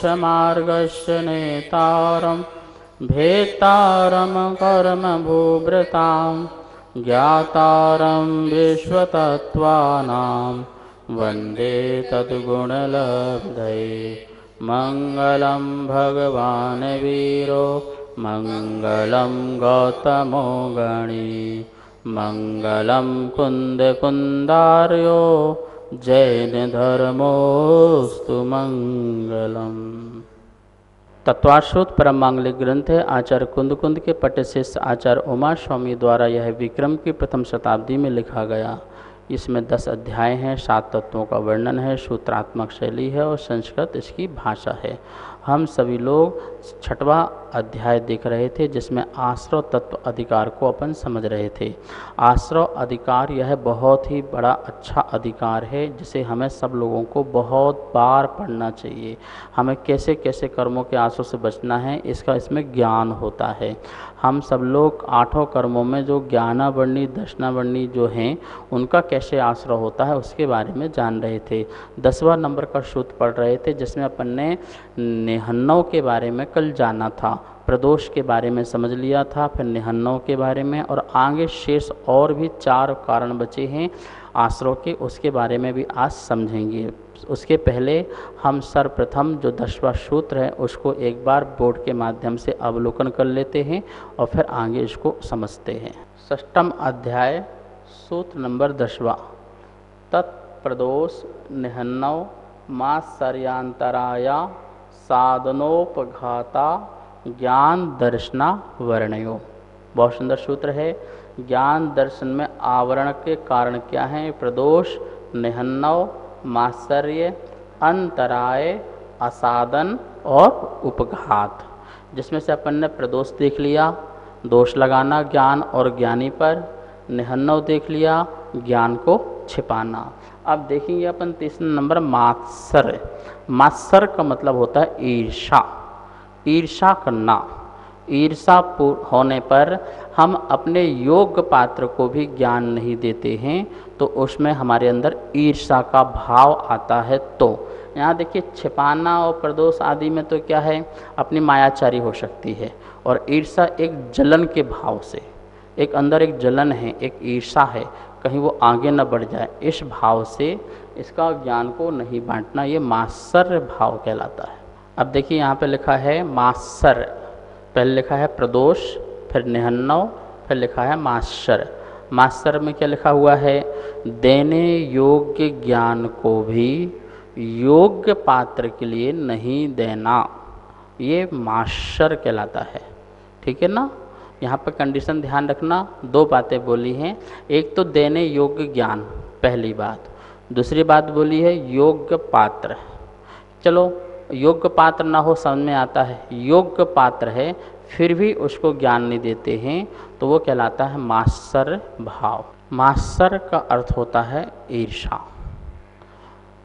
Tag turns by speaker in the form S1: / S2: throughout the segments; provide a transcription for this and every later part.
S1: मोक्षमार्गस्य नेतारं भेत्तारं कर्मभूभृतां ज्ञातारं विश्वतत्त्वानां वन्दे तद्गुणलब्धये। मङ्गलं भगवान् वीरो मङ्गलं गौतमो गणी मङ्गलं कुन्दकुन्दार्यो जैनधर्मोऽस्तु मङ्गलम्। तत्वाश्रुत परम मांगलिक ग्रंथ है आचार्य कुंद के पट्ट शिष्य आचार्य उमा स्वामी द्वारा यह विक्रम की प्रथम शताब्दी में लिखा गया। इसमें 10 अध्याय हैं, 7 तत्वों का वर्णन है, सूत्रात्मक शैली है और संस्कृत इसकी भाषा है। हम सभी लोग 6वां अध्याय देख रहे थे जिसमें आश्रव तत्व अधिकार को अपन समझ रहे थे। आश्रव अधिकार यह बहुत ही बड़ा अच्छा अधिकार है जिसे हमें सब लोगों को बहुत बार पढ़ना चाहिए। हमें कैसे कैसे कर्मों के आश्रव से बचना है इसका इसमें ज्ञान होता है। हम सब लोग 8 कर्मों में जो ज्ञानावर्णी दर्शनावर्णी जो हैं उनका कैसे आश्रय होता है उसके बारे में जान रहे थे। 10वां नंबर का सूत्र पढ़ रहे थे जिसमें अपन ने निहन्नव के बारे में कल जाना था, प्रदोष के बारे में समझ लिया था, फिर निहन्नव के बारे में, और आगे शेष और भी 4 कारण बचे हैं आश्रय के, उसके बारे में भी आज समझेंगे। उसके पहले हम सर्वप्रथम जो 10वां सूत्र है उसको एक बार बोर्ड के माध्यम से अवलोकन कर लेते हैं और फिर आगे इसको समझते हैं। 6वां अध्याय सूत्र नंबर 10वां। तत्प्रदोष निहन्नव मात्सर्यांतराया साधनोपघाता ज्ञान दर्शना वर्णयो। बहुत सुंदर सूत्र है। ज्ञान दर्शन में आवरण के कारण क्या हैं? प्रदोष, निहन्नव, मात्सर्य, अंतराय, असाधन और उपघात। जिसमें से अपन ने प्रदोष देख लिया, दोष लगाना ज्ञान और ज्ञानी पर। निहन्नव देख लिया, ज्ञान को छिपाना। अब देखेंगे अपन 3 नंबर मात्सर्य। मात्सर्य का मतलब होता है ईर्षा, ईर्षा करना। ईर्षा होने पर हम अपने योग्य पात्र को भी ज्ञान नहीं देते हैं तो उसमें हमारे अंदर ईर्षा का भाव आता है। तो यहाँ देखिए छिपाना और प्रदोष आदि में तो क्या है, अपनी मायाचारी हो सकती है, और ईर्षा एक जलन के भाव से, एक अंदर एक जलन है, एक ईर्षा है, कहीं वो आगे न बढ़ जाए, इस भाव से इसका ज्ञान को नहीं बांटना, ये मात्सर्य भाव कहलाता है। अब देखिए यहाँ पे लिखा है मात्सर्य, पहले लिखा है प्रदोष, फिर निहन्नव, फिर लिखा है मात्सर्य। मात्सर्य में क्या लिखा हुआ है? देने योग्य ज्ञान को भी योग्य पात्र के लिए नहीं देना, ये मात्सर्य कहलाता है। ठीक है ना? यहाँ पर कंडीशन ध्यान रखना, 2 बातें बोली हैं। एक तो देने योग्य ज्ञान, पहली बात। दूसरी बात बोली है योग्य पात्र। चलो योग्य पात्र ना हो समझ में आता है, योग्य पात्र है फिर भी उसको ज्ञान नहीं देते हैं तो वो कहलाता है मात्सर्य भाव। मात्सर्य का अर्थ होता है ईर्षा।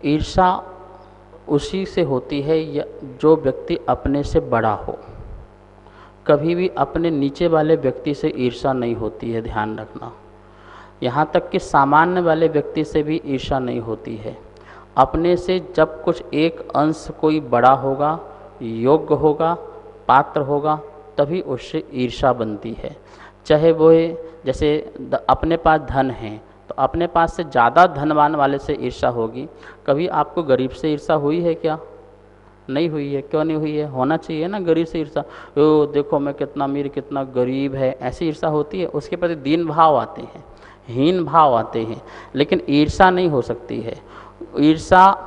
S1: ईर्षा उसी से होती है जो व्यक्ति अपने से बड़ा हो। कभी भी अपने नीचे वाले व्यक्ति से ईर्षा नहीं होती है, ध्यान रखना। यहाँ तक कि सामान्य वाले व्यक्ति से भी ईर्षा नहीं होती है। अपने से जब कुछ एक अंश कोई बड़ा होगा, योग्य होगा, पात्र होगा, तभी उससे ईर्षा बनती है। चाहे वो जैसे अपने पास धन है तो अपने पास से ज़्यादा धनवान वाले से ईर्षा होगी। कभी आपको गरीब से ईर्षा हुई है क्या? नहीं हुई है। क्यों नहीं हुई है? होना चाहिए ना गरीब से ईर्षा। ओ देखो मैं कितना अमीर, कितना गरीब है, ऐसी ईर्षा होती है। उसके प्रति दीन भाव आते हैं, हीन भाव आते हैं, लेकिन ईर्षा नहीं हो सकती है। ईर्षा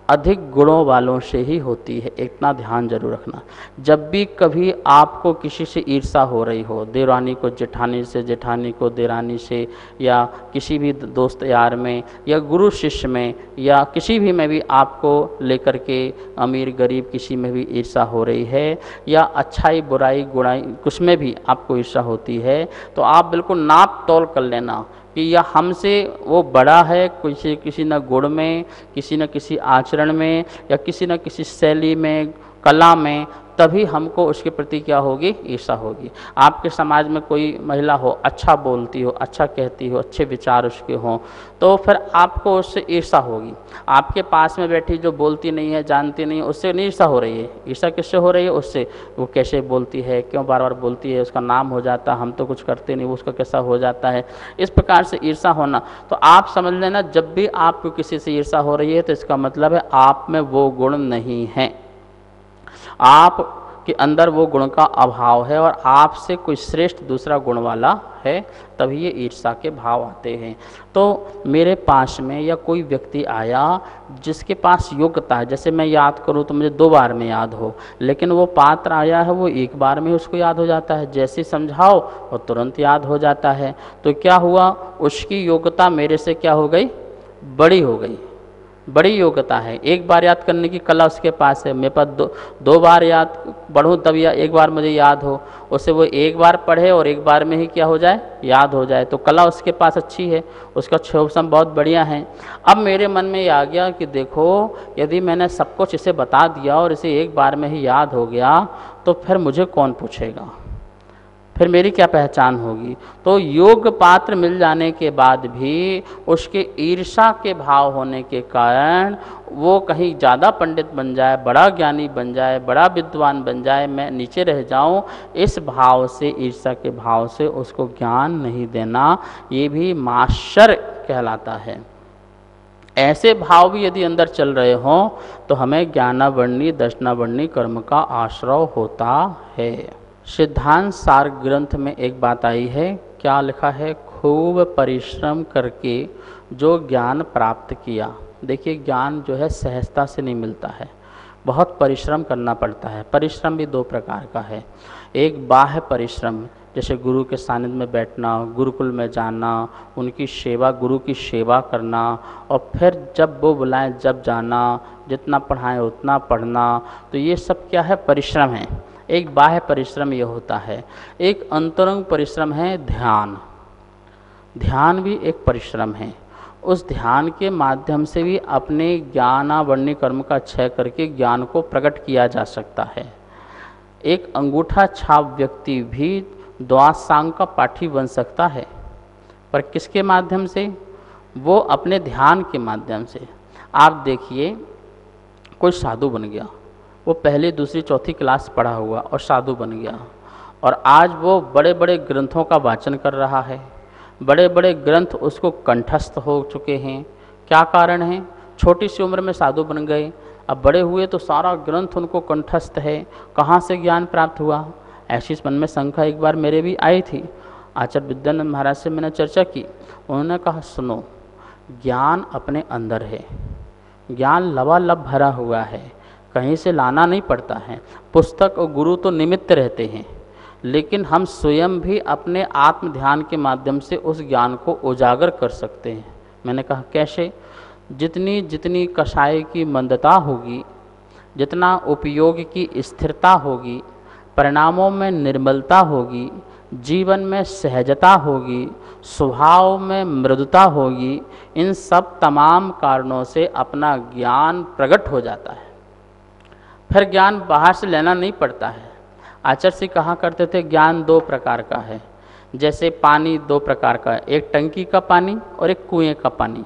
S1: अधिक गुणों वालों से ही होती है, इतना ध्यान जरूर रखना। जब भी कभी आपको किसी से ईर्षा हो रही हो, देवरानी को जेठानी से, जेठानी को देरानी से, या किसी भी दोस्त यार में, या गुरु शिष्य में, या किसी भी में भी आपको लेकर के अमीर गरीब किसी में भी ईर्षा हो रही है, या अच्छाई बुराई गुणाई कुछ में भी आपको ईर्षा होती है, तो आप बिल्कुल नाप तोल कर लेना कि यह हमसे वो बड़ा है, किसी न गुण में, किसी न किसी आचरण में, या किसी न किसी शैली में, कला में, तभी हमको उसके प्रति क्या होगी, ईर्षा होगी। आपके समाज में कोई महिला हो, अच्छा बोलती हो, अच्छा कहती हो, अच्छे विचार उसके हों, तो फिर आपको उससे ईर्षा होगी। आपके पास में बैठी जो बोलती नहीं है, जानती नहीं है, उससे नहीं ईर्षा हो रही है। ईर्षा किससे हो रही है? उससे। वो कैसे बोलती है, क्यों बार बार बोलती है, उसका नाम हो जाता, हम तो कुछ करते नहीं, वो उसका कैसा हो जाता है। इस प्रकार से ईर्षा होना, तो आप समझ लेना, जब भी आपको किसी से ईर्षा हो रही है तो इसका मतलब है आप में वो गुण नहीं है, आप के अंदर वो गुण का अभाव है और आपसे कोई श्रेष्ठ दूसरा गुण वाला है, तभी ये ईर्षा के भाव आते हैं। तो मेरे पास में या कोई व्यक्ति आया जिसके पास योग्यता है, जैसे मैं याद करूँ तो मुझे 2 बार में याद हो, लेकिन वो पात्र आया है वो 1 बार में उसको याद हो जाता है, जैसे समझाओ वो तुरंत याद हो जाता है। तो क्या हुआ, उसकी योग्यता मेरे से क्या हो गई, बड़ी हो गई, बड़ी योग्यता है। 1 बार याद करने की कला उसके पास है, मेरे पास दो बार याद पढ़ूँ तब या 1 बार मुझे याद हो, उससे वो 1 बार पढ़े और 1 बार में ही क्या हो जाए, याद हो जाए। तो कला उसके पास अच्छी है, उसका क्षोभसम बहुत बढ़िया है। अब मेरे मन में ये आ गया कि देखो, यदि मैंने सब कुछ इसे बता दिया और इसे 1 बार में ही याद हो गया तो फिर मुझे कौन पूछेगा, फिर मेरी क्या पहचान होगी। तो योग्य पात्र मिल जाने के बाद भी उसके ईर्षा के भाव होने के कारण वो कहीं ज़्यादा पंडित बन जाए, बड़ा ज्ञानी बन जाए, बड़ा विद्वान बन जाए, मैं नीचे रह जाऊं, इस भाव से, ईर्षा के भाव से उसको ज्ञान नहीं देना, ये भी माश्चर्य कहलाता है। ऐसे भाव भी यदि अंदर चल रहे हों तो हमें ज्ञानावर्णी दर्शनावर्णी कर्म का आश्रय होता है। सिद्धांत सार ग्रंथ में एक बात आई है, क्या लिखा है, खूब परिश्रम करके जो ज्ञान प्राप्त किया। देखिए, ज्ञान जो है सहजता से नहीं मिलता है, बहुत परिश्रम करना पड़ता है। परिश्रम भी 2 प्रकार का है, एक बाह्य परिश्रम, जैसे गुरु के सानिध्य में बैठना, गुरुकुल में जाना, उनकी सेवा, गुरु की सेवा करना, और फिर जब वो बुलाएं जब जाना, जितना पढ़ाएं उतना पढ़ना, तो ये सब क्या है, परिश्रम है। एक बाह्य परिश्रम ये होता है। एक अंतरंग परिश्रम है ध्यान। ध्यान भी एक परिश्रम है। उस ध्यान के माध्यम से भी अपने ज्ञानावर्णी कर्म का क्षय करके ज्ञान को प्रकट किया जा सकता है। एक अंगूठा छाप व्यक्ति भी द्वादशांग का पाठी बन सकता है, पर किसके माध्यम से, वो अपने ध्यान के माध्यम से। आप देखिए, कोई साधु बन गया, वो पहली दूसरी चौथी क्लास पढ़ा हुआ और साधु बन गया, और आज वो बड़े बड़े ग्रंथों का वाचन कर रहा है, बड़े बड़े ग्रंथ उसको कंठस्थ हो चुके हैं। क्या कारण है, छोटी सी उम्र में साधु बन गए, अब बड़े हुए तो सारा ग्रंथ उनको कंठस्थ है, कहाँ से ज्ञान प्राप्त हुआ। ऐसी मन में शंका एक बार मेरे भी आई थी। आचार्य विद्यानंद महाराज से मैंने चर्चा की, उन्होंने कहा सुनो, ज्ञान अपने अंदर है, ज्ञान लबालब भरा हुआ है, कहीं से लाना नहीं पड़ता है। पुस्तक और गुरु तो निमित्त रहते हैं, लेकिन हम स्वयं भी अपने आत्म ध्यान के माध्यम से उस ज्ञान को उजागर कर सकते हैं। मैंने कहा कैसे, जितनी जितनी कषाय की मंदता होगी, जितना उपयोग की स्थिरता होगी, परिणामों में निर्मलता होगी, जीवन में सहजता होगी, स्वभाव में मृदुता होगी, इन सब तमाम कारणों से अपना ज्ञान प्रकट हो जाता है। फिर ज्ञान बाहर से लेना नहीं पड़ता है। आचार्य से कहा करते थे, ज्ञान 2 प्रकार का है, जैसे पानी 2 प्रकार का है, एक टंकी का पानी और एक कुएं का पानी।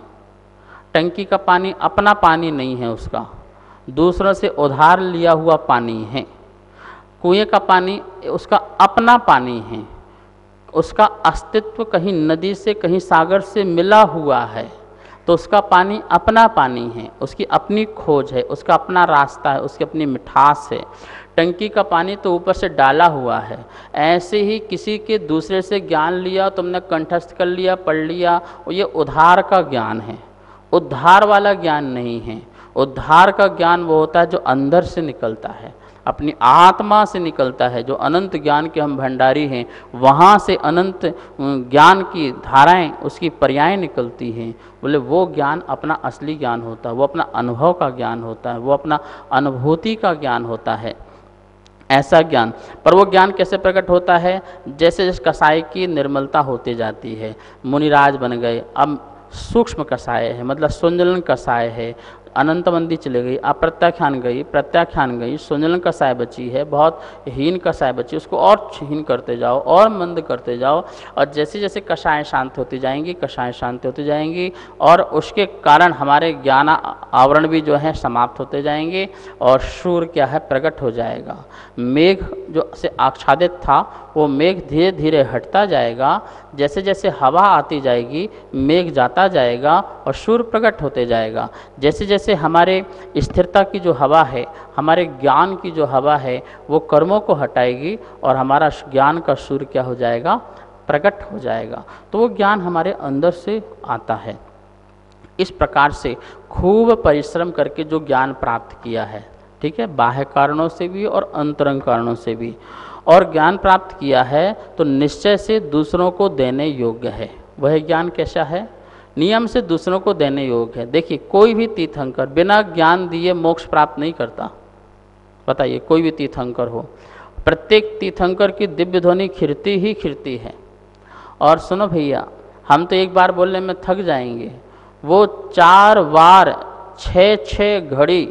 S1: टंकी का पानी अपना पानी नहीं है, उसका दूसरों से उधार लिया हुआ पानी है। कुएं का पानी उसका अपना पानी है, उसका अस्तित्व कहीं नदी से कहीं सागर से मिला हुआ है, तो उसका पानी अपना पानी है, उसकी अपनी खोज है, उसका अपना रास्ता है, उसकी अपनी मिठास है। टंकी का पानी तो ऊपर से डाला हुआ है। ऐसे ही किसी के दूसरे से ज्ञान लिया, तुमने कंठस्थ कर लिया, पढ़ लिया, ये उद्धार का ज्ञान है, उद्धार वाला ज्ञान नहीं है। उद्धार का ज्ञान वो होता है जो अंदर से निकलता है, अपनी आत्मा से निकलता है, जो अनंत ज्ञान के हम भंडारी हैं, वहाँ से अनंत ज्ञान की धाराएं, उसकी पर्याय निकलती हैं। बोले वो ज्ञान अपना असली ज्ञान होता है, वो अपना अनुभव का ज्ञान होता है, वो अपना अनुभूति का ज्ञान होता है, ऐसा ज्ञान। पर वो ज्ञान कैसे प्रकट होता है, जैसे जैसे कसाई की निर्मलता होती जाती है। मुनिराज बन गए, अब सूक्ष्म कसाय है, मतलब सुंजलन कसाय है, अनंत मंदी चली गई, अप्रत्याख्यान गई, प्रत्याख्यान गई, सुजलन कसाय बची है, बहुत हीन कसाय बची, उसको और हीन करते जाओ और मंद करते जाओ। और जैसे जैसे कषाएँ शांत होती जाएंगी, कषाएँ शांत होती जाएंगी, और उसके कारण हमारे ज्ञान आवरण भी जो है समाप्त होते जाएंगे और सूर्य क्या है प्रकट हो जाएगा। मेघ जो से आच्छादित था वो मेघ धीरे धीरे हटता जाएगा, जैसे जैसे हवा आती जाएगी मेघ जाता जाएगा और सूर्य प्रकट होते जाएगा। जैसे जैसे हमारे स्थिरता की जो हवा है, हमारे ज्ञान की जो हवा है, वो कर्मों को हटाएगी और हमारा ज्ञान का सूर्य क्या हो जाएगा प्रकट हो जाएगा। तो वो ज्ञान हमारे अंदर से आता है। इस प्रकार से खूब परिश्रम करके जो ज्ञान प्राप्त किया है, ठीक है, बाह्य कारणों से भी और अंतरंग कारणों से भी, और ज्ञान प्राप्त किया है तो निश्चय से दूसरों को देने योग्य है। वह ज्ञान कैसा है? नियम से दूसरों को देने योग्य है। देखिए, कोई भी तीर्थंकर बिना ज्ञान दिए मोक्ष प्राप्त नहीं करता। बताइए, कोई भी तीर्थंकर हो, प्रत्येक तीर्थंकर की दिव्य ध्वनि खिरती ही खिरती है। और सुनो भैया, हम तो एक बार बोलने में थक जाएंगे, वो 4 बार 6 घड़ी,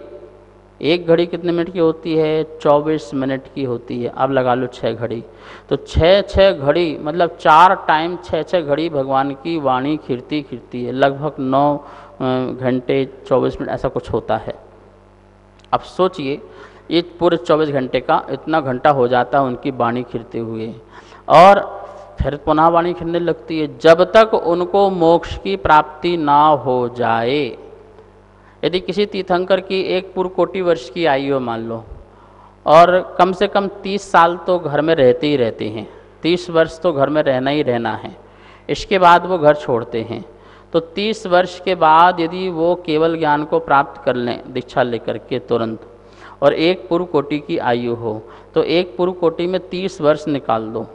S1: एक घड़ी कितने मिनट की होती है? 24 मिनट की होती है। अब लगा लो 6 घड़ी, तो 6 घड़ी मतलब 4 टाइम 6 घड़ी भगवान की वाणी खिरती खिरती है। लगभग 9 घंटे 24 मिनट ऐसा कुछ होता है। अब सोचिए, ये पूरे 24 घंटे का इतना घंटा हो जाता है उनकी वाणी खिरते हुए, और फिर पुनः वाणी खिरने लगती है जब तक उनको मोक्ष की प्राप्ति ना हो जाए। यदि किसी तीर्थंकर की एक पूर्व कोटि वर्ष की आयु मान लो, और कम से कम 30 साल तो घर में रहते ही रहते हैं, 30 वर्ष तो घर में रहना ही रहना है, इसके बाद वो घर छोड़ते हैं, तो 30 वर्ष के बाद यदि वो केवल ज्ञान को प्राप्त कर लें दीक्षा लेकर के तुरंत, और एक पूर्व कोटि की आयु हो, तो एक पूर्व कोटि में 30 वर्ष निकाल दो,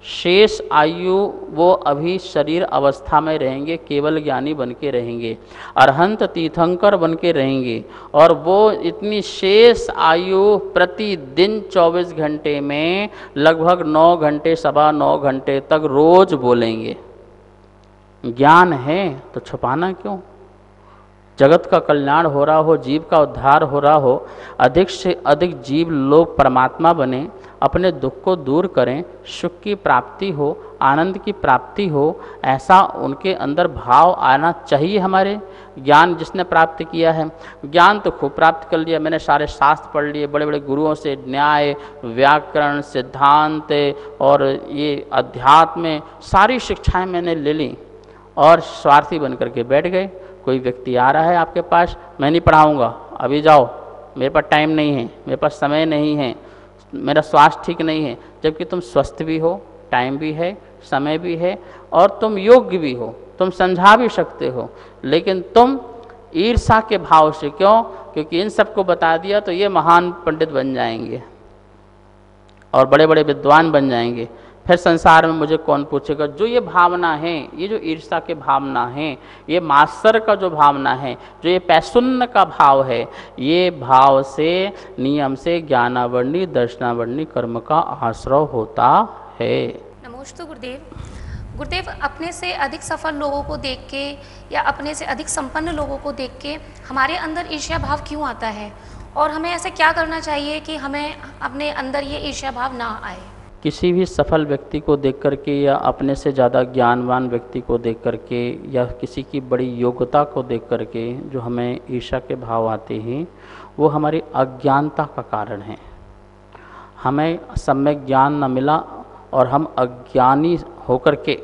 S1: शेष आयु वो अभी शरीर अवस्था में रहेंगे, केवल ज्ञानी बन के रहेंगे, अरहंत तीर्थंकर बन के रहेंगे, और वो इतनी शेष आयु प्रतिदिन 24 घंटे में लगभग 9 घंटे, 9.25 घंटे तक रोज बोलेंगे। ज्ञान है तो छुपाना क्यों? जगत का कल्याण हो रहा हो, जीव का उद्धार हो रहा हो, अधिक से अधिक जीव लोग परमात्मा बने, अपने दुख को दूर करें, सुख की प्राप्ति हो, आनंद की प्राप्ति हो, ऐसा उनके अंदर भाव आना चाहिए। हमारे ज्ञान जिसने प्राप्त किया है, ज्ञान तो खूब प्राप्त कर लिया, मैंने सारे शास्त्र पढ़ लिए, बड़े बड़े गुरुओं से न्याय, व्याकरण, सिद्धांत और ये अध्यात्म सारी शिक्षाएं मैंने ले ली, और स्वार्थी बन करके बैठ गए। कोई व्यक्ति आ रहा है आपके पास, मैं नहीं पढ़ाऊँगा, अभी जाओ, मेरे पास टाइम नहीं है, मेरे पास समय नहीं है, मेरा स्वास्थ्य ठीक नहीं है, जबकि तुम स्वस्थ भी हो, टाइम भी है, समय भी है, और तुम योग्य भी हो, तुम समझा भी सकते हो, लेकिन तुम ईर्ष्या के भाव से, क्यों? क्योंकि इन सबको बता दिया तो ये महान पंडित बन जाएंगे और बड़े बड़े विद्वान बन जाएंगे, फिर संसार में मुझे कौन पूछेगा। जो ये भावना है, ये जो ईर्ष्या के भावना है, ये मास्टर का जो भावना है, जो ये पैशुन्य का भाव है, ये भाव से नियम से ज्ञानावर्णी दर्शनावर्णी कर्म का आश्रय होता है।
S2: नमोस्तु गुरुदेव। गुरुदेव, अपने से अधिक सफल लोगों को देख के या अपने से अधिक संपन्न लोगों को देख के हमारे अंदर ईर्ष्या भाव क्यों आता है, और हमें ऐसे क्या करना चाहिए कि हमें अपने अंदर ये ईर्ष्या भाव ना आए?
S1: किसी भी सफल व्यक्ति को देख करके या अपने से ज़्यादा ज्ञानवान व्यक्ति को देख करके या किसी की बड़ी योग्यता को देख करके जो हमें ईर्ष्या के भाव आते हैं, वो हमारी अज्ञानता का कारण है। हमें सम्यक ज्ञान न मिला और हम अज्ञानी होकर के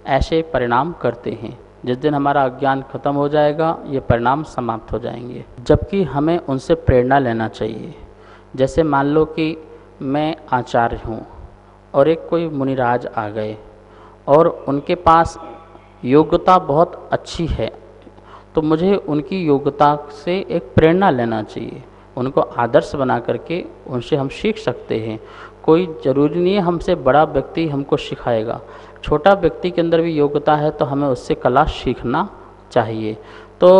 S1: ऐसे परिणाम करते हैं। जिस दिन हमारा अज्ञान खत्म हो जाएगा, ये परिणाम समाप्त हो जाएंगे। जबकि हमें उनसे प्रेरणा लेना चाहिए। जैसे मान लो कि मैं आचार्य हूँ और एक कोई मुनिराज आ गए और उनके पास योग्यता बहुत अच्छी है, तो मुझे उनकी योग्यता से एक प्रेरणा लेना चाहिए, उनको आदर्श बना करके उनसे हम सीख सकते हैं। कोई ज़रूरी नहीं है हमसे बड़ा व्यक्ति हमको सिखाएगा, छोटा व्यक्ति के अंदर भी योग्यता है तो हमें उससे कला सीखना चाहिए। तो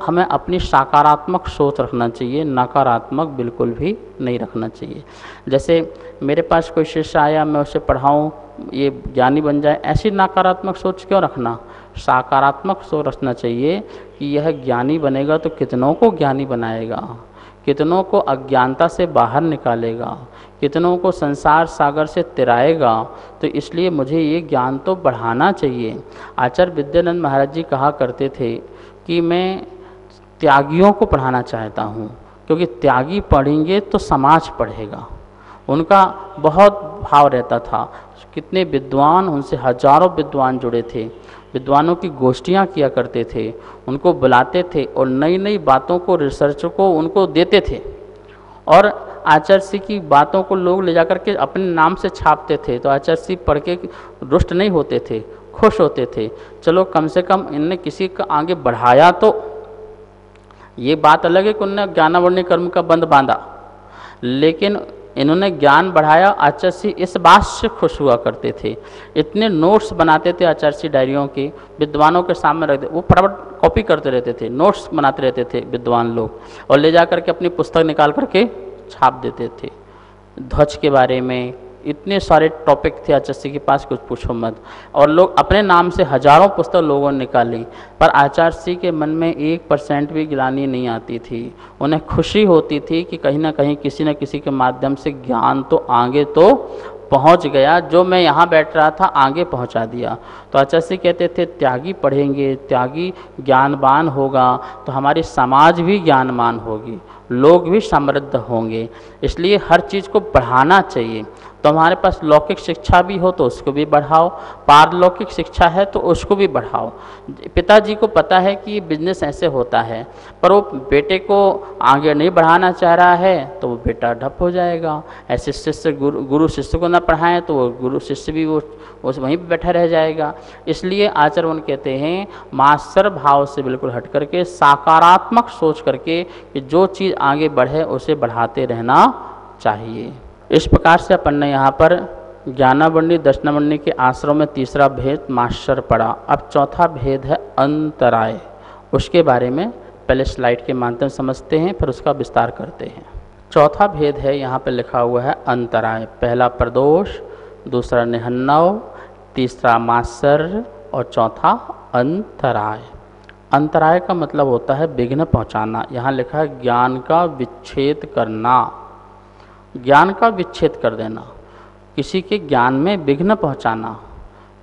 S1: हमें अपनी सकारात्मक सोच रखना चाहिए, नकारात्मक बिल्कुल भी नहीं रखना चाहिए। जैसे मेरे पास कोई शिष्य आया, मैं उसे पढ़ाऊँ, ये ज्ञानी बन जाए, ऐसी नकारात्मक सोच क्यों रखना। सकारात्मक सोच रखना चाहिए कि यह ज्ञानी बनेगा तो कितनों को ज्ञानी बनाएगा, कितनों को अज्ञानता से बाहर निकालेगा, कितनों को संसार सागर से तिराएगा, तो इसलिए मुझे ये ज्ञान तो बढ़ाना चाहिए। आचार्य विद्यानंद महाराज जी कहा करते थे कि मैं त्यागियों को पढ़ाना चाहता हूँ, क्योंकि त्यागी पढ़ेंगे तो समाज पढ़ेगा। उनका बहुत भाव रहता था। कितने विद्वान, उनसे हजारों विद्वान जुड़े थे, विद्वानों की गोष्ठियाँ किया करते थे, उनको बुलाते थे और नई नई बातों को, रिसर्च को उनको देते थे। और आचार्य श्री की बातों को लोग ले जाकर के अपने नाम से छापते थे, तो आचार्य श्री पढ़ के रुष्ट नहीं होते थे, खुश होते थे। चलो कम से कम इनने किसी का आगे बढ़ाया। तो ये बात अलग है कि उन्होंने ज्ञानावरणी कर्म का बंध बांधा, लेकिन इन्होंने ज्ञान बढ़ाया। आचार्य श्री इस बात से खुश हुआ करते थे। इतने नोट्स बनाते थे आचार्य श्री डायरियों के, विद्वानों के सामने रख दे, वो फटाफट कॉपी करते रहते थे, नोट्स बनाते रहते थे विद्वान लोग, और ले जा करके अपनी पुस्तक निकाल करके छाप देते थे। ध्वज के बारे में इतने सारे टॉपिक थे आचार्य श्री के पास, कुछ पूछो मत। और लोग अपने नाम से हजारों पुस्तक लोगों ने निकाली, पर आचार्य श्री के मन में 1% भी गिलानी नहीं आती थी। उन्हें खुशी होती थी कि कहीं ना कहीं किसी न किसी के माध्यम से ज्ञान तो आगे तो पहुंच गया, जो मैं यहाँ बैठ रहा था आगे पहुँचा दिया। तो आचार्य श्री कहते थे त्यागी पढ़ेंगे, त्यागी ज्ञानवान होगा तो हमारी समाज भी ज्ञानवान होगी, लोग भी समृद्ध होंगे। इसलिए हर चीज़ को बढ़ाना चाहिए। तो हमारे पास लौकिक शिक्षा भी हो तो उसको भी बढ़ाओ, पारलौकिक शिक्षा है तो उसको भी बढ़ाओ। पिताजी को पता है कि ये बिजनेस ऐसे होता है, पर वो बेटे को आगे नहीं बढ़ाना चाह रहा है तो वो बेटा ठप हो जाएगा। ऐसे शिष्य गुरु शिष्य को ना पढ़ाएं तो वो गुरु शिष्य भी वो वहीं पर बैठा रह जाएगा। इसलिए आचरण कहते हैं मास्टर भाव से बिल्कुल हट करके सकारात्मक सोच करके कि जो चीज़ आगे बढ़े उसे बढ़ाते रहना चाहिए। इस प्रकार से अपन ने यहाँ पर ज्ञानावरणी दर्शनावरणी के आश्रम में तीसरा भेद मास्टर पढ़ा। अब चौथा भेद है अंतराय। उसके बारे में पहले स्लाइड के माध्यम से समझते हैं, फिर उसका विस्तार करते हैं। चौथा भेद है यहाँ पर लिखा हुआ है अंतराय। पहला प्रदोष, दूसरा निहन्नव, तीसरा मास्टर और चौथा अंतराय। अंतराय का मतलब होता है विघ्न पहुँचाना। यहाँ लिखा है ज्ञान का विच्छेद करना, ज्ञान का विच्छेद कर देना, किसी के ज्ञान में विघ्न पहुंचाना।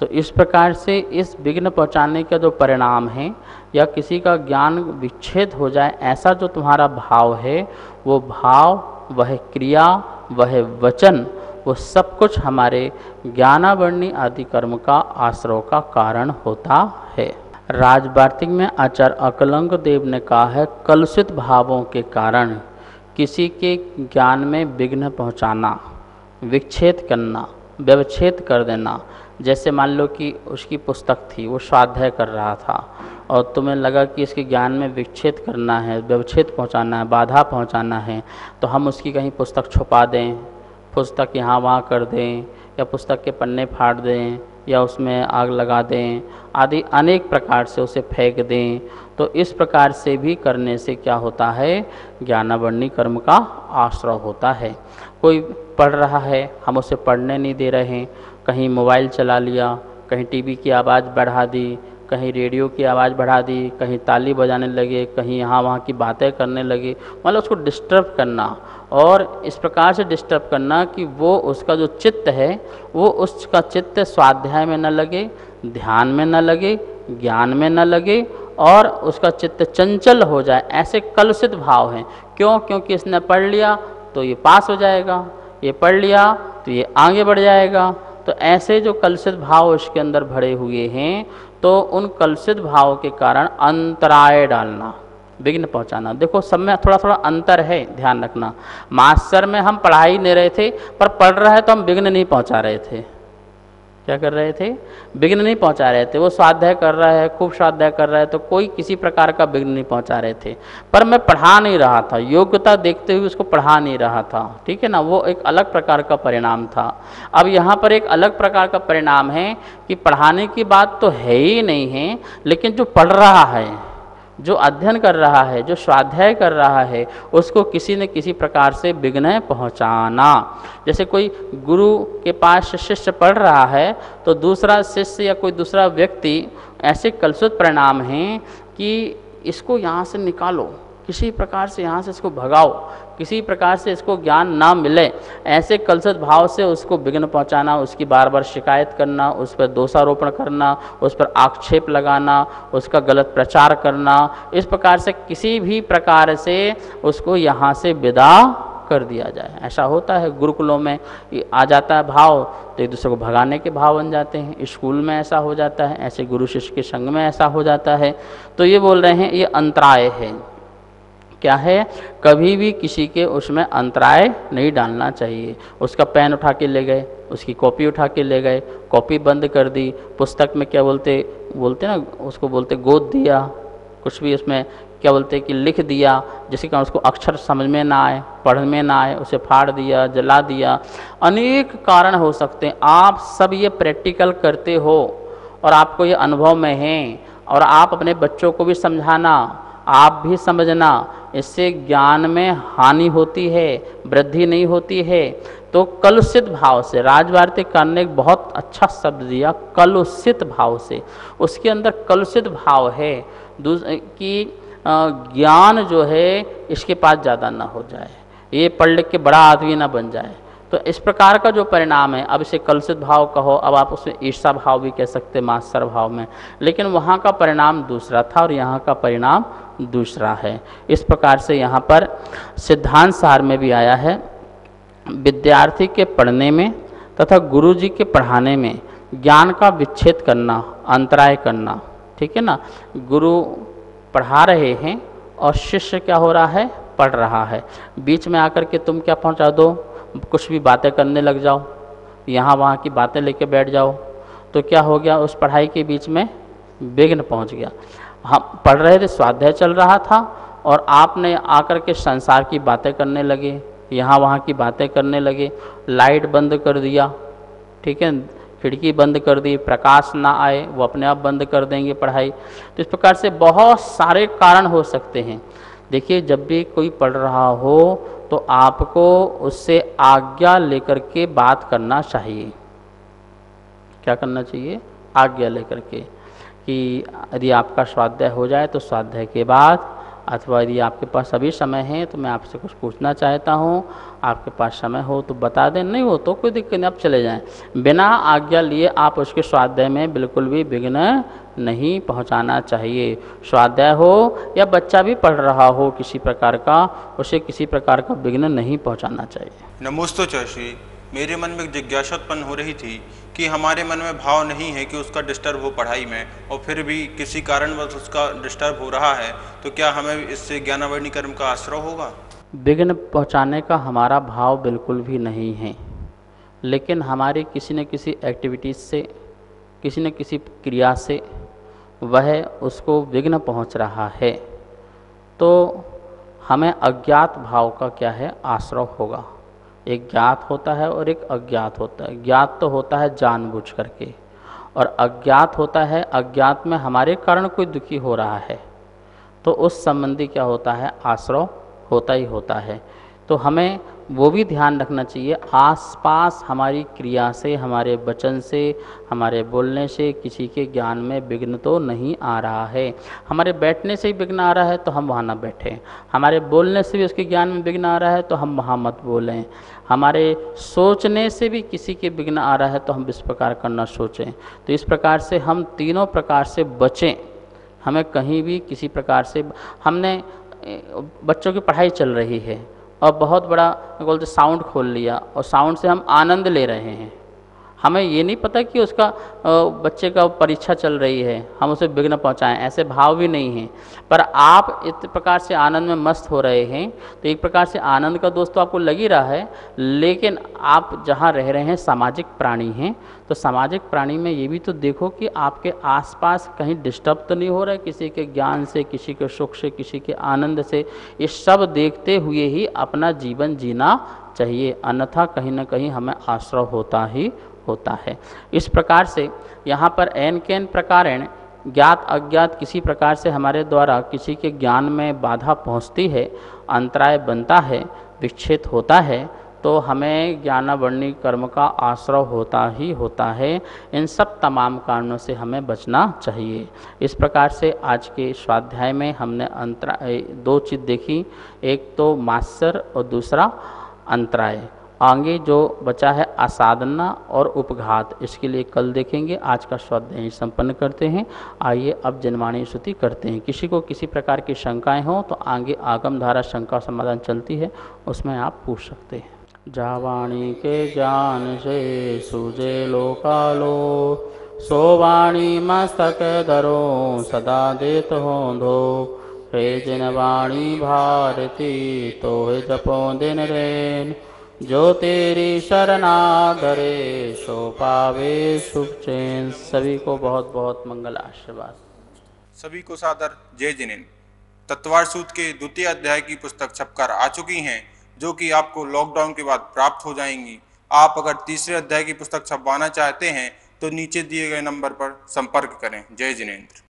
S1: तो इस प्रकार से इस विघ्न पहुंचाने का जो परिणाम है, या किसी का ज्ञान विच्छेद हो जाए, ऐसा जो तुम्हारा भाव है, वो भाव, वह क्रिया, वह वचन, वो सब कुछ हमारे ज्ञानावरणी आदि कर्म का आश्रय का कारण होता है। राजवार्तिक में आचार्य अकलंक देव ने कहा है कलुषित भावों के कारण किसी के ज्ञान में विघ्न पहुंचाना, विच्छेद करना, व्यवच्छेद कर देना। जैसे मान लो कि उसकी पुस्तक थी, वो स्वाध्याय कर रहा था और तुम्हें लगा कि इसके ज्ञान में विच्छेद करना है, व्यवच्छेद पहुंचाना है, बाधा पहुंचाना है, तो हम उसकी कहीं पुस्तक छुपा दें, पुस्तक यहाँ वहाँ कर दें, या पुस्तक के पन्ने फाड़ दें, या उसमें आग लगा दें, आदि अनेक प्रकार से उसे फेंक दें। तो इस प्रकार से भी करने से क्या होता है, ज्ञानावरणी कर्म का आश्रय होता है। कोई पढ़ रहा है, हम उसे पढ़ने नहीं दे रहे हैं, कहीं मोबाइल चला लिया, कहीं टीवी की आवाज़ बढ़ा दी, कहीं रेडियो की आवाज़ बढ़ा दी, कहीं ताली बजाने लगे, कहीं यहाँ वहाँ की बातें करने लगे, मतलब उसको डिस्टर्ब करना। और इस प्रकार से डिस्टर्ब करना कि वो उसका जो चित्त है, वो उसका चित्त स्वाध्याय में न लगे, ध्यान में न लगे, ज्ञान में न लगे, और उसका चित्त चंचल हो जाए। ऐसे कलुषित भाव हैं। क्यों? क्योंकि इसने पढ़ लिया तो ये पास हो जाएगा, ये पढ़ लिया तो ये आगे बढ़ जाएगा। तो ऐसे जो कलुषित भाव उसके अंदर भरे हुए हैं, तो उन कलुषित भाव के कारण अंतराय डालना, विघ्न पहुंचाना। देखो सब में थोड़ा थोड़ा अंतर है, ध्यान रखना। मास्टर में हम पढ़ा ही नहीं रहे थे, पर पढ़ रहा है तो हम विघ्न नहीं पहुंचा रहे थे। क्या कर रहे थे? विघ्न नहीं पहुंचा रहे थे। वो स्वाध्याय कर रहा है, खूब स्वाध्याय कर रहा है, तो कोई किसी प्रकार का विघ्न नहीं पहुंचा रहे थे। पर मैं पढ़ा नहीं रहा था, योग्यता देखते हुए उसको पढ़ा नहीं रहा था, ठीक है ना। वो एक अलग प्रकार का परिणाम था। अब यहाँ पर एक अलग प्रकार का परिणाम है कि पढ़ाने की बात तो है ही नहीं है, लेकिन जो पढ़ रहा है जो अध्ययन कर रहा है, जो स्वाध्याय कर रहा है, उसको किसी न किसी प्रकार से विघ्न पहुंचाना। जैसे कोई गुरु के पास शिष्य पढ़ रहा है तो दूसरा शिष्य या कोई दूसरा व्यक्ति ऐसे कलुषित परिणाम हैं कि इसको यहाँ से निकालो, किसी प्रकार से यहाँ से इसको भगाओ, किसी प्रकार से इसको ज्ञान ना मिले, ऐसे कलुषित भाव से उसको विघ्न पहुँचाना, उसकी बार बार शिकायत करना, उस पर दोषारोपण करना, उस पर आक्षेप लगाना, उसका गलत प्रचार करना, इस प्रकार से किसी भी प्रकार से उसको यहाँ से विदा कर दिया जाए। ऐसा होता है गुरुकुलों में, आ जाता है भाव तो एक दूसरे को भगाने के भाव बन जाते हैं। स्कूल में ऐसा हो जाता है, ऐसे गुरु शिष्य के संग में ऐसा हो जाता है। तो ये बोल रहे हैं ये अंतराय है। क्या है? कभी भी किसी के उसमें अंतराय नहीं डालना चाहिए। उसका पेन उठा के ले गए, उसकी कॉपी उठा के ले गए, कॉपी बंद कर दी, पुस्तक में क्या बोलते ना, उसको बोलते गोद दिया, कुछ भी उसमें क्या बोलते कि लिख दिया, जिसके कारण उसको अक्षर समझ में ना आए, पढ़ में ना आए, उसे फाड़ दिया, जला दिया। अनेक कारण हो सकते हैं। आप सब ये प्रैक्टिकल करते हो और आपको ये अनुभव में है, और आप अपने बच्चों को भी समझाना, आप भी समझना, इससे ज्ञान में हानि होती है, वृद्धि नहीं होती है। तो कलुषित भाव से, राजवार्तिक ने एक बहुत अच्छा शब्द दिया, कलुषित भाव से, उसके अंदर कलुषित भाव है कि ज्ञान जो है इसके पास ज़्यादा ना हो जाए, ये पढ़ लिख के बड़ा आदमी ना बन जाए। तो इस प्रकार का जो परिणाम है, अब इसे कलुषित भाव कहो, अब आप उसमें ईर्षा भाव भी कह सकते, मात्सर भाव में, लेकिन वहाँ का परिणाम दूसरा था और यहाँ का परिणाम दूसरा है। इस प्रकार से यहाँ पर सिद्धांत सार में भी आया है, विद्यार्थी के पढ़ने में तथा गुरु जी के पढ़ाने में ज्ञान का विच्छेद करना, अंतराय करना। ठीक है ना? गुरु पढ़ा रहे हैं और शिष्य क्या हो रहा है? पढ़ रहा है। बीच में आकर के तुम क्या पहुंचा दो? कुछ भी बातें करने लग जाओ, यहाँ वहाँ की बातें लेके बैठ जाओ, तो क्या हो गया? उस पढ़ाई के बीच में विघ्न पहुंच गया। हम पढ़ रहे थे, स्वाध्याय चल रहा था, और आपने आकर के संसार की बातें करने लगे, यहाँ वहाँ की बातें करने लगे, लाइट बंद कर दिया, ठीक है, खिड़की बंद कर दी, प्रकाश ना आए, वो अपने आप बंद कर देंगे पढ़ाई। तो इस प्रकार से बहुत सारे कारण हो सकते हैं। देखिए, जब भी कोई पढ़ रहा हो तो आपको उससे आज्ञा लेकर के बात करना चाहिए। क्या करना चाहिए? आज्ञा लेकर के, कि यदि आपका स्वाध्याय हो जाए तो स्वाध्याय के बाद, अथवा यदि आपके पास अभी समय है तो मैं आपसे कुछ पूछना चाहता हूँ, आपके पास समय हो तो बता दें, नहीं हो तो कोई दिक्कत नहीं, आप चले जाएं। बिना आज्ञा लिए आप उसके स्वाध्याय में बिल्कुल भी विघ्न नहीं पहुँचाना चाहिए। स्वाध्याय हो या बच्चा भी पढ़ रहा हो किसी प्रकार का, उसे किसी प्रकार का विघ्न नहीं पहुँचाना चाहिए।
S3: नमोस्तुते। मेरे मन में एक जिज्ञासा उत्पन्न हो रही थी कि हमारे मन में भाव नहीं है कि उसका डिस्टर्ब हो पढ़ाई में, और फिर भी किसी कारणवश उसका डिस्टर्ब हो रहा है, तो क्या हमें इससे ज्ञानावरणी कर्म का आश्रय होगा?
S1: विघ्न पहुंचाने का हमारा भाव बिल्कुल भी नहीं है, लेकिन हमारी किसी न किसी एक्टिविटीज़ से, किसी न किसी क्रिया से वह उसको विघ्न पहुंच रहा है, तो हमें अज्ञात भाव का क्या है? आश्रय होगा। एक ज्ञात होता है और एक अज्ञात होता है। ज्ञात तो होता है जानबूझ करके, और अज्ञात होता है अज्ञात में हमारे कारण कोई दुखी हो रहा है, तो उस संबंधी क्या होता है? आश्रय होता ही होता है। तो हमें वो भी ध्यान रखना चाहिए, आसपास हमारी क्रिया से, हमारे वचन से, हमारे बोलने से किसी के ज्ञान में विघ्न तो नहीं आ रहा है। हमारे बैठने से ही विघ्न आ रहा है तो हम वहाँ ना बैठें, हमारे बोलने से भी उसके ज्ञान में विघ्न आ रहा है तो हम वहाँ मत बोलें, हमारे सोचने से भी किसी के विघ्न आ रहा है तो हम इस प्रकार का न सोचें। तो इस प्रकार से हम तीनों प्रकार से बचें। हमें कहीं भी किसी प्रकार से, हमने बच्चों की पढ़ाई चल रही है और बहुत बड़ा बोलते साउंड खोल लिया और साउंड से हम आनंद ले रहे हैं, हमें ये नहीं पता कि उसका बच्चे का परीक्षा चल रही है, हम उसे विघ्न पहुंचाएं, ऐसे भाव भी नहीं है। पर आप इस प्रकार से आनंद में मस्त हो रहे हैं, तो एक प्रकार से आनंद का दोस्त तो आपको लग ही रहा है, लेकिन आप जहाँ रह रहे हैं सामाजिक प्राणी हैं, तो सामाजिक प्राणी में ये भी तो देखो कि आपके आसपास कहीं डिस्टर्ब तो नहीं हो रहा है किसी के ज्ञान से, किसी के सुख से, किसी के आनंद से। ये सब देखते हुए ही अपना जीवन जीना चाहिए, अन्यथा कहीं ना कहीं हमें आश्रय होता ही होता है। इस प्रकार से यहाँ पर एन केन प्रकारेण ज्ञात अज्ञात किसी प्रकार से हमारे द्वारा किसी के ज्ञान में बाधा पहुंचती है, अंतराय बनता है, विक्षेप होता है, तो हमें ज्ञानावरणी कर्म का आश्रय होता ही होता है। इन सब तमाम कारणों से हमें बचना चाहिए। इस प्रकार से आज के स्वाध्याय में हमने दो चीज़ देखी, एक तो मात्सर और दूसरा अंतराय। आगे जो बचा है असाधना और उपघात, इसके लिए कल देखेंगे। आज का स्वाध्याय संपन्न करते हैं। आइए अब जनवाणी स्तुति करते हैं। किसी को किसी प्रकार की शंकाएं हो तो आगे आगम धारा शंका समाधान चलती है, उसमें आप पूछ सकते हैं। जावाणी के ज्ञान से सूझे लोकालो, सो वाणी मस्तक धरो सदा देत हो धो। हे जिन वाणी भारती तो हे जपो दिन रेन, जो तेरी शरणा धरे सो पावे सुख चैन। सभी को बहुत बहुत मंगल आशीर्वाद।
S3: सभी को सादर जय जिनेन्द्र। तत्वार सूत्र के द्वितीय अध्याय की पुस्तक छपकर आ चुकी हैं, जो कि आपको लॉकडाउन के बाद प्राप्त हो जाएंगी। आप अगर तीसरे अध्याय की पुस्तक छपवाना चाहते हैं तो नीचे दिए गए नंबर पर संपर्क करें। जय जिनेन्द्र।